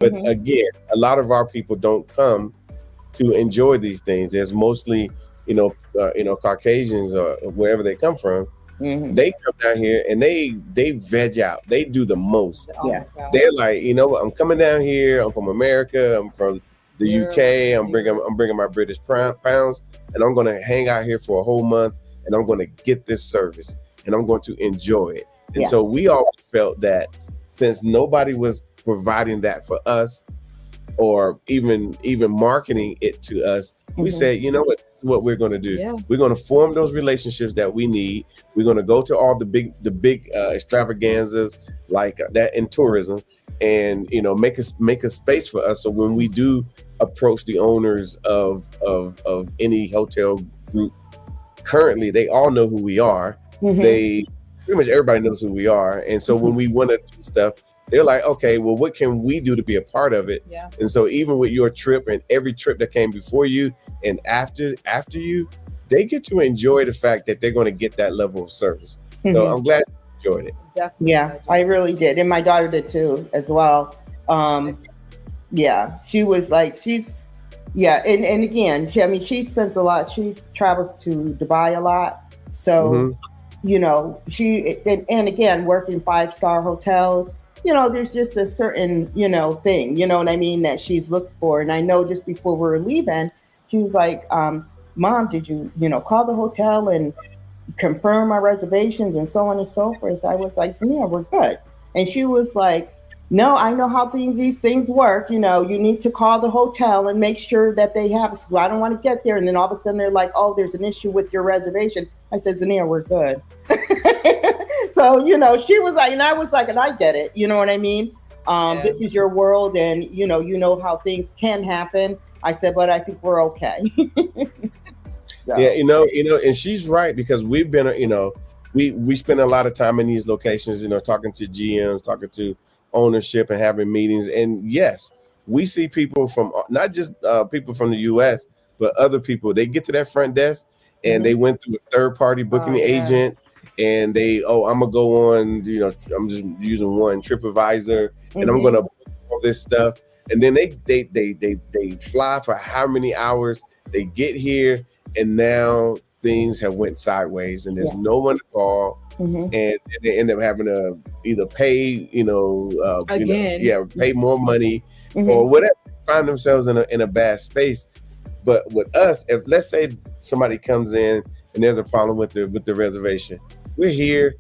But again, a lot of our people don't come to enjoy these things. There's mostly, Caucasians or wherever they come from. They come down here and they veg out. They do the most. Yeah. They're like, you know what? I'm coming down here. I'm from America. I'm from the UK. I'm bringing my British pounds, and I'm going to hang out here for a whole month, and I'm going to get this service, and I'm going to enjoy it. And so we always felt that since nobody was providing that for us, or even marketing it to us, we said, you know what, this is what we're going to do. Yeah. We're going to form those relationships that we need. We're going to go to all the big extravaganzas like that in tourism, and make a space for us. So when we do approach the owners of any hotel group, currently they all know who we are. They pretty much everybody knows who we are, and so when we want to do stuff, they're like, okay, well, what can we do to be a part of it? Yeah. And so even with your trip and every trip that came before you and after you, they get to enjoy the fact that they're going to get that level of service. So I'm glad you enjoyed it. Definitely. Yeah, I really did. And my daughter did too, as well. She was like, and again, she spends a lot, she travels to Dubai a lot. So, and again, working 5-star hotels, there's just a certain, thing, you know what I mean, that she's looking for. And I know just before we were leaving, she was like, Mom, did you, call the hotel and confirm my reservations and so on and so forth? I was like, Zania, we're good. And she was like, no, I know how these things work. You need to call the hotel and make sure that they have it. So I don't want to get there. And then all of a sudden they're like, oh, there's an issue with your reservation. I said, Zania, we're good. So, she was like, and I was like, and I get it. You know what I mean? This is your world, and you know how things can happen. I said, but I think we're okay. So. Yeah, and she's right, because we've been, we spend a lot of time in these locations, talking to GMs, talking to ownership and having meetings. And yes, we see people from not just people from the US, but other people. They get to that front desk and they went through a third party booking agent, and I'm gonna go on, I'm just using one TripAdvisor, and I'm gonna book all this stuff. And then they fly for how many hours, they get here, and now things have went sideways, and there's no one to call. And they end up having to either pay, pay more money or whatever, find themselves in a bad space. But with us, if let's say somebody comes in and there's a problem with the reservation, we're here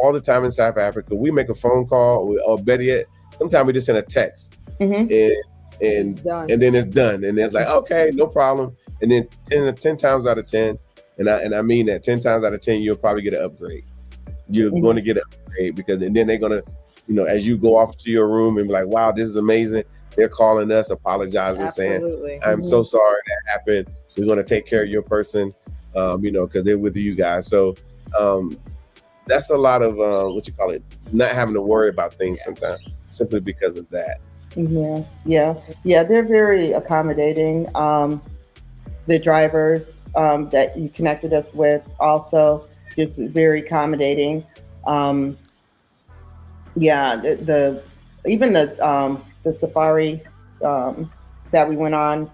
all the time in South Africa. We make a phone call, or better yet, sometimes we just send a text, and then it's done. And it's like, okay, no problem. And then 10 times out of 10, and I mean that 10 times out of 10, you'll probably get an upgrade. You're going to get an upgrade, because and then they're going to, as you go off to your room and be like, wow, this is amazing. They're calling us, apologizing, saying, I'm so sorry that happened. We're going to take care of your person, because they're with you guys. So that's a lot of, not having to worry about things sometimes, simply because of that. Yeah. They're very accommodating. The drivers that you connected us with also just very accommodating. Even the safari that we went on,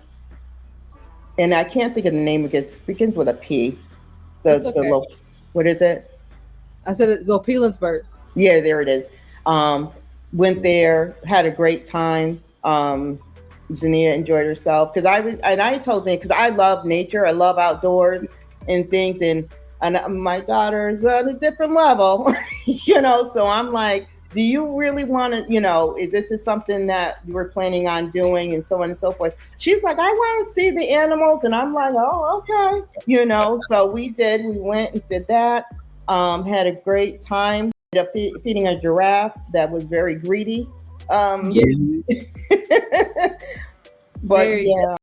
and I can't think of the name. It begins with a P. What is it? I said it. Go Pilansburg. Yeah, there it is. Went there, had a great time. Zania enjoyed herself, because I told Zania, because I love nature, I love outdoors and things, and my daughter is on a different level, So I'm like, do you really want to, is this something that you were planning on doing, and so on and so forth? She's like, I want to see the animals, and I'm like, oh, okay, So we went and did that. Had a great time. Ended up feeding a giraffe that was very greedy. But